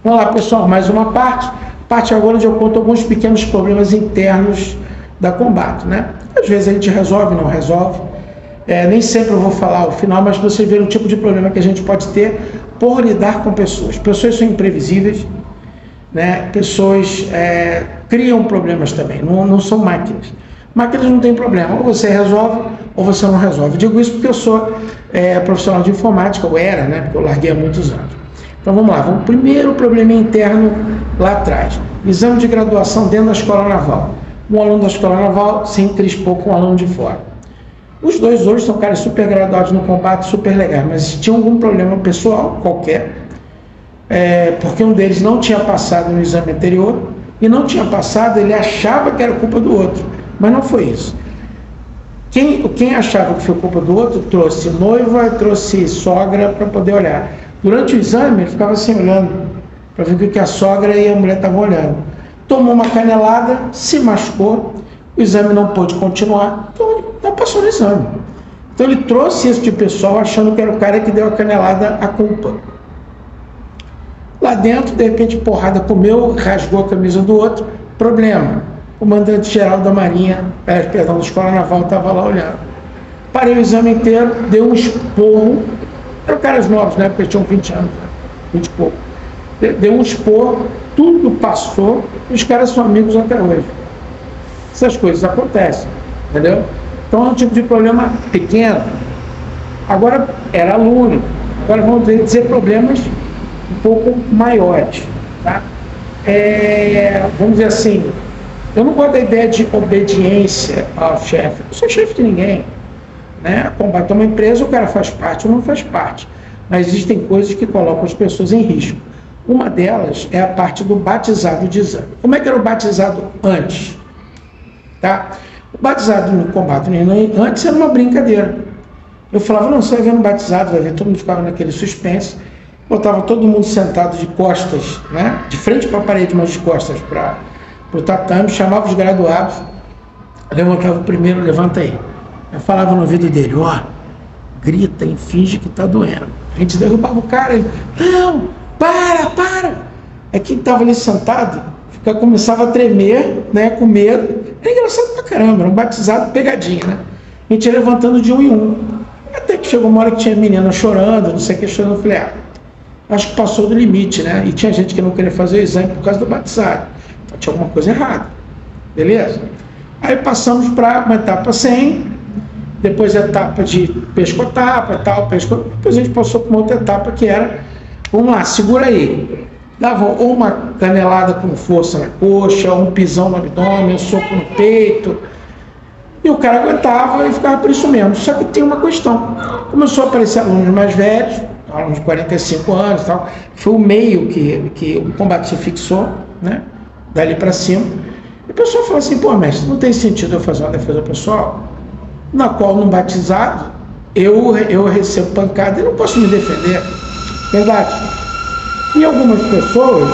Vamos lá, pessoal, mais uma parte agora onde eu conto alguns pequenos problemas internos da Combato, né? Às vezes a gente resolve, não resolve. Nem sempre eu vou falar o final, mas vocês verem o tipo de problema que a gente pode ter por lidar com pessoas. Pessoas são imprevisíveis, né? Pessoas criam problemas também, não são máquinas. Máquinas não tem problema, ou você resolve ou você não resolve. Eu digo isso porque eu sou profissional de informática, ou era, né? Porque eu larguei há muitos anos. Então vamos lá, primeiro problema interno lá atrás. Exame de graduação dentro da Escola Naval. Um aluno da Escola Naval se encrespou com um aluno de fora. Os dois hoje são caras super graduados no combate, super legais, mas tinham algum problema pessoal qualquer, porque um deles não tinha passado no exame anterior, e não tinha passado, ele achava que era culpa do outro, mas não foi isso. Quem achava que foi culpa do outro trouxe noiva, trouxe sogra para poder olhar. Durante o exame, ele ficava assim olhando, para ver o que a sogra e a mulher estavam olhando. Tomou uma canelada, se machucou, o exame não pôde continuar, então ele não passou no exame. Então ele trouxe esse tipo de pessoal achando que era o cara que deu a canelada à culpa. Lá dentro, de repente, porrada comeu, rasgou a camisa do outro, problema. O comandante-geral da Marinha, perdão, da Escola Naval, estava lá olhando. Parei o exame inteiro, deu um esporro, eram caras novos, né, porque tinham 20 anos, 20 e pouco. Deu um esporro, tudo passou, e os caras são amigos até hoje. Essas coisas acontecem, entendeu? Então é um tipo de problema pequeno. Agora era aluno, agora vamos dizer problemas um pouco maiores, tá? Vamos dizer assim, eu não gosto da ideia de obediência ao chefe, eu sou chefe de ninguém, né? Combater uma empresa, o cara faz parte ou não faz parte, mas existem coisas que colocam as pessoas em risco. Uma delas é a parte do batizado de exame. Como é que era o batizado antes? Tá? O batizado no combate antes era uma brincadeira. Eu falava, não, você vai ver no batizado, vai ver, todo mundo ficava naquele suspense, botava todo mundo sentado de costas, né? De frente para a parede, mas de costas para o tatame, chamava os graduados, levantava o primeiro, levanta aí. Eu falava no ouvido dele, ó, grita e finge que está doendo. A gente derrubava o cara, ele, não, para. É quem estava ali sentado, começava a tremer, né, com medo. Era engraçado pra caramba, era um batizado pegadinha, né? A gente ia levantando de um em um. Até que chegou uma hora que tinha menina chorando, não sei o que, chorando. Eu falei, acho que passou do limite, né? E tinha gente que não queria fazer o exame por causa do batizado. Então tinha alguma coisa errada. Beleza? Aí passamos para uma etapa 100, depois a etapa de pescotapa, depois a gente passou para uma outra etapa que era, vamos lá, segura aí. Dava ou uma canelada com força na coxa, ou um pisão no abdômen, um soco no peito, e o cara aguentava e ficava por isso mesmo. Só que tem uma questão, começou a aparecer alunos mais velhos, alunos de 45 anos e tal, foi o meio que o combate se fixou, né, dali para cima, e o pessoal falou assim, pô, mestre, não tem sentido eu fazer uma defesa pessoal, na qual, num batizado, eu recebo pancada e não posso me defender, verdade? E algumas pessoas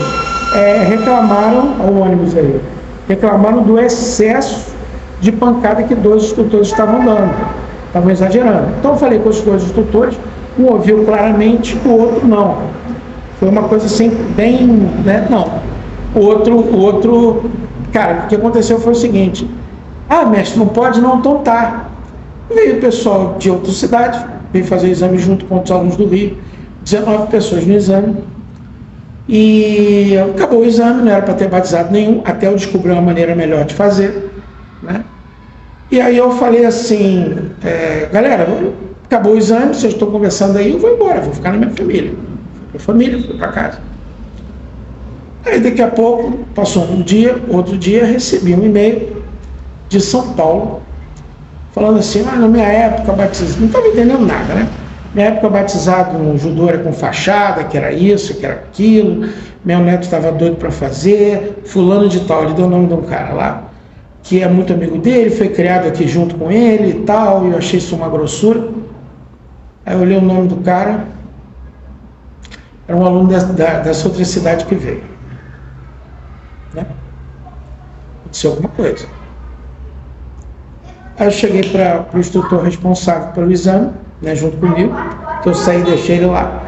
reclamaram, ao ônibus aí, reclamaram do excesso de pancada que dois instrutores estavam dando, estavam exagerando. Então eu falei com os dois instrutores, um ouviu claramente, o outro não. Foi uma coisa assim, bem, né, não. O outro, cara, o que aconteceu foi o seguinte, mestre, não pode não, então tá. Veio o pessoal de outra cidade, veio fazer o exame junto com os alunos do Rio, 19 pessoas no exame, e acabou o exame, não era para ter batizado nenhum, até eu descobri uma maneira melhor de fazer, né? E aí eu falei assim, galera, acabou o exame, vocês estão conversando aí, eu vou embora, vou ficar na minha família. Fui para a família, fui para casa. Aí daqui a pouco, passou um dia, outro dia, recebi um e-mail de São Paulo, falando assim, na minha época batizado, não estava entendendo nada, né? Minha época batizado no judô era com fachada, que era isso, que era aquilo, meu neto estava doido para fazer, fulano de tal, ele deu o nome de um cara lá, que é muito amigo dele, foi criado aqui junto com ele e tal, e eu achei isso uma grossura. Aí eu olhei o nome do cara, era um aluno dessa outra cidade que veio, né? Aconteceu alguma coisa. Aí eu cheguei para o instrutor responsável pelo exame, né, junto comigo, que eu saí e deixei ele lá.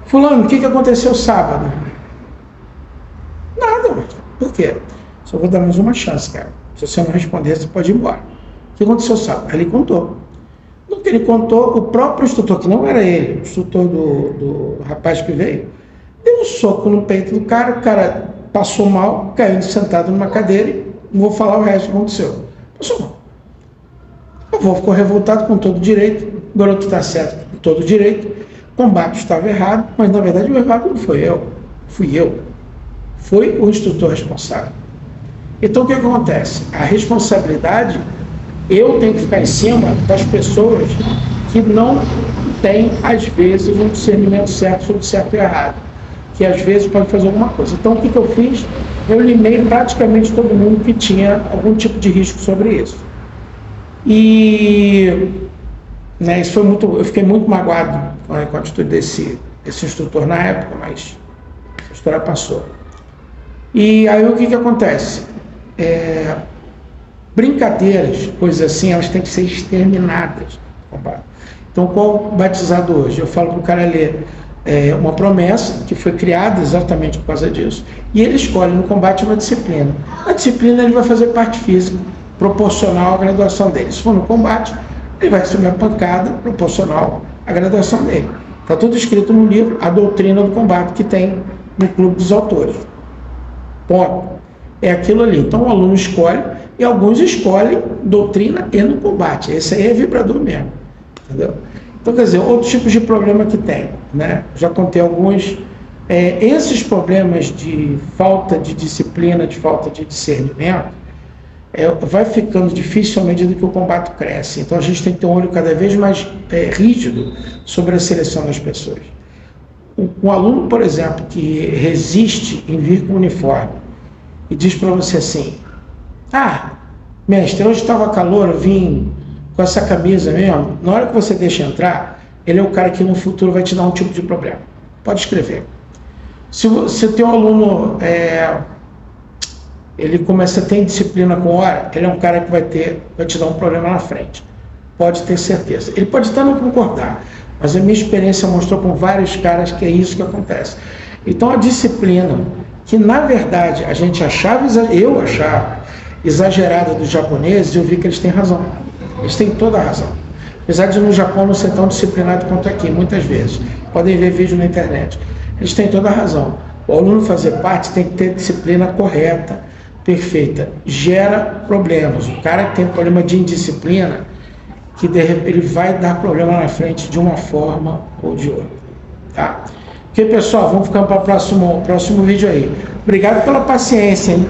Fulano, o que aconteceu sábado? Por quê? Só vou dar mais uma chance, cara. Se você não responder, você pode ir embora. O que aconteceu, sabe? Aí ele contou. No que ele contou, o próprio instrutor, que não era ele, o instrutor do rapaz que veio, deu um soco no peito do cara, o cara passou mal, caiu sentado numa cadeira e não vou falar o resto que aconteceu. Passou mal. O avô ficou revoltado com todo direito, o garoto está certo com todo direito, o combate estava errado, mas na verdade o errado não foi eu, fui eu. Foi o instrutor responsável. Então o que acontece? A responsabilidade, eu tenho que ficar em cima das pessoas que não têm, às vezes, um discernimento certo sobre certo e errado, que às vezes pode fazer alguma coisa. Então o que eu fiz? Eu limei praticamente todo mundo que tinha algum tipo de risco sobre isso. E né, isso foi muito, eu fiquei muito magoado com a atitude desse instrutor na época, mas a história passou. E aí o que acontece? Brincadeiras, coisas assim, elas têm que ser exterminadas. Então, qual batizado hoje? Eu falo para o cara ler uma promessa que foi criada exatamente por causa disso, e ele escolhe no combate uma disciplina. A disciplina ele vai fazer parte física proporcional à graduação dele. Se for no combate, ele vai receber uma pancada proporcional à graduação dele. Está tudo escrito no livro A Doutrina do Combate, que tem no Clube dos Autores. Ponto. É aquilo ali. Então o aluno escolhe, e alguns escolhem doutrina e no combate. Esse aí é vibrador mesmo. Entendeu? Então, quer dizer, outros tipos de problema que tem, né? Já contei alguns. Esses problemas de falta de disciplina, de falta de discernimento, vai ficando difícil à medida que o combate cresce. Então a gente tem que ter um olho cada vez mais rígido sobre a seleção das pessoas. Um aluno, por exemplo, que resiste em vir com uniforme e diz para você assim: mestre, hoje estava calor, eu vim com essa camisa mesmo. Na hora que você deixa entrar, ele é o cara que no futuro vai te dar um tipo de problema. Pode escrever. Se você tem um aluno, ele começa a ter disciplina com hora, ele é um cara que vai te dar um problema na frente. Pode ter certeza. Ele pode até não concordar, mas a minha experiência mostrou com vários caras que é isso que acontece. Então a disciplina, que na verdade a gente achava, eu achava exagerada dos japoneses, eu vi que eles têm razão. Eles têm toda a razão. Apesar de no Japão não ser tão disciplinado quanto aqui, muitas vezes. Podem ver vídeo na internet. Eles têm toda a razão. O aluno fazer parte tem que ter disciplina correta, perfeita. Gera problemas. O cara que tem problema de indisciplina, que ele vai dar problema na frente de uma forma ou de outra. Tá? Ok, pessoal, vamos ficar para o próximo vídeo aí. Obrigado pela paciência, hein?